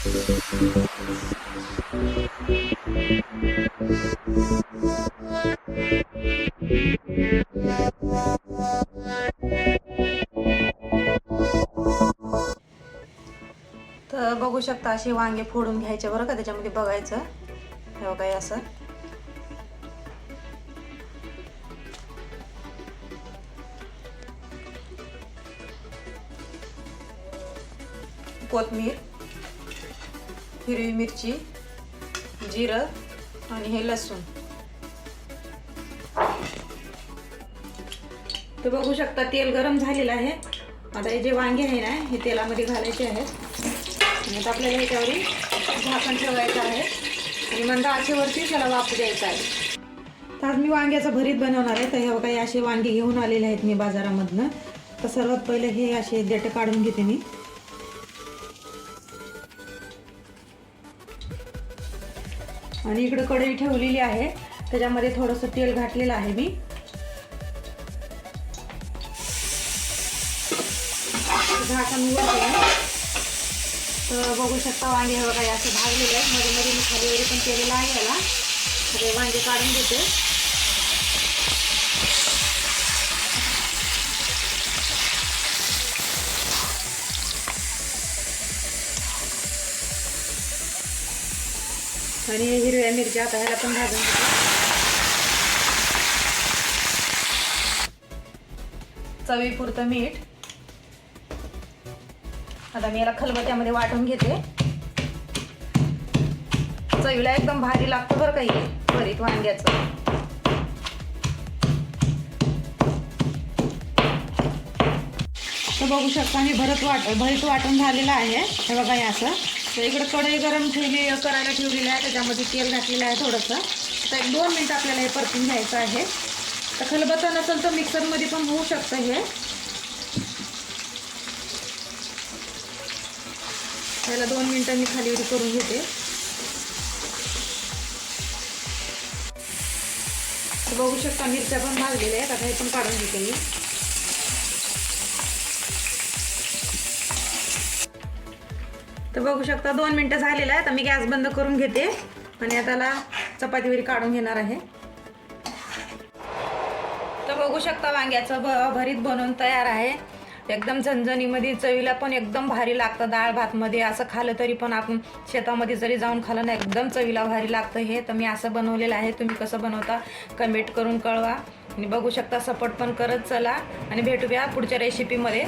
तर बघू शकता असे वांगे फोडून घ्यायचे बरं का, त्याच्यामध्ये बघायचं हे काय असं. कोथिंबीर, हिरवी मिरची, जिरं आणि हे लसूण. तर बघू शकता तेल गरम झालेलं आहे. आता हे जे वांगे आहे ना हे तेलामध्ये घालायचे आहेत आणि आता आपल्याला ह्याच्यावरी झाकण ठेवायचं आहे आणि मंद आचेवरती त्याला वाफ द्यायचा आहे. तर आज मी वांग्याचं भरीत बनवणार आहे. तर हे काही असे वांगे घेऊन आलेले आहेत मी बाजारामधनं. तर सर्वात पहिले हे असे देठ काढून घेते मी. आणि इकडे कढई ठेवलेली आहे, त्याच्यामध्ये थोडंसं तेल घातलेलं आहे मी. झाकण उघडते. तर बघू शकता वांगे हे बघा असं भाजलेले आहेत. मध्ये मध्ये मी खाली वरी पण केलेलं आहे याला. तर वांगे काढून घेते. आणि हिरव्या मिरच्या आता ह्याला पण भाजून घेते. चवीपुरतं मीठ. आता मी याला खलबत्त्यामध्ये वाटून घेते. चवीला एकदम भारी लागतं बरं का हे भरीत वांग्याचं. तर बघू शकता मी भरीत वाटून झालेलं आहे. हे बघा हे असं. तर इकडे कढई गरम करायला ठेवलेली आहे, त्याच्यामध्ये तेल घातलेलं आहे थोडंसं. तर 1-2 मिनिट आपल्याला हे परतून घ्यायचं आहे. तर खलबत्ता नसेल तर मिक्सरमध्ये पण होऊ शकतं हे. त्याला 2 मिनिटं मी खाली करून घेते. बघू शकता मिरच्या पण भाजलेल्या आहेत. आता हे पण काढून घेते मी. तर बघू शकता 2 मिनिटं झालेलं आहे. तर मी गॅस बंद करून घेते आणि आता चपातीवरी काढून घेणार आहे. तर बघू शकता वांग्याचं भरीत बनवून तयार आहे. एकदम झणझणीमध्ये, चवीला पण एकदम भारी लागतं. डाळ भातमध्ये असं खाल्लं तरी पण, आपण शेतामध्ये जरी जाऊन खाल्लं ना एकदम चवीला भारी लागतं हे. तर मी असं बनवलेलं आहे. तुम्ही कसं बनवता कमेंट करून कळवा. आणि बघू शकता सपोर्ट पण करत चला आणि भेटूया पुढच्या रेसिपीमध्ये.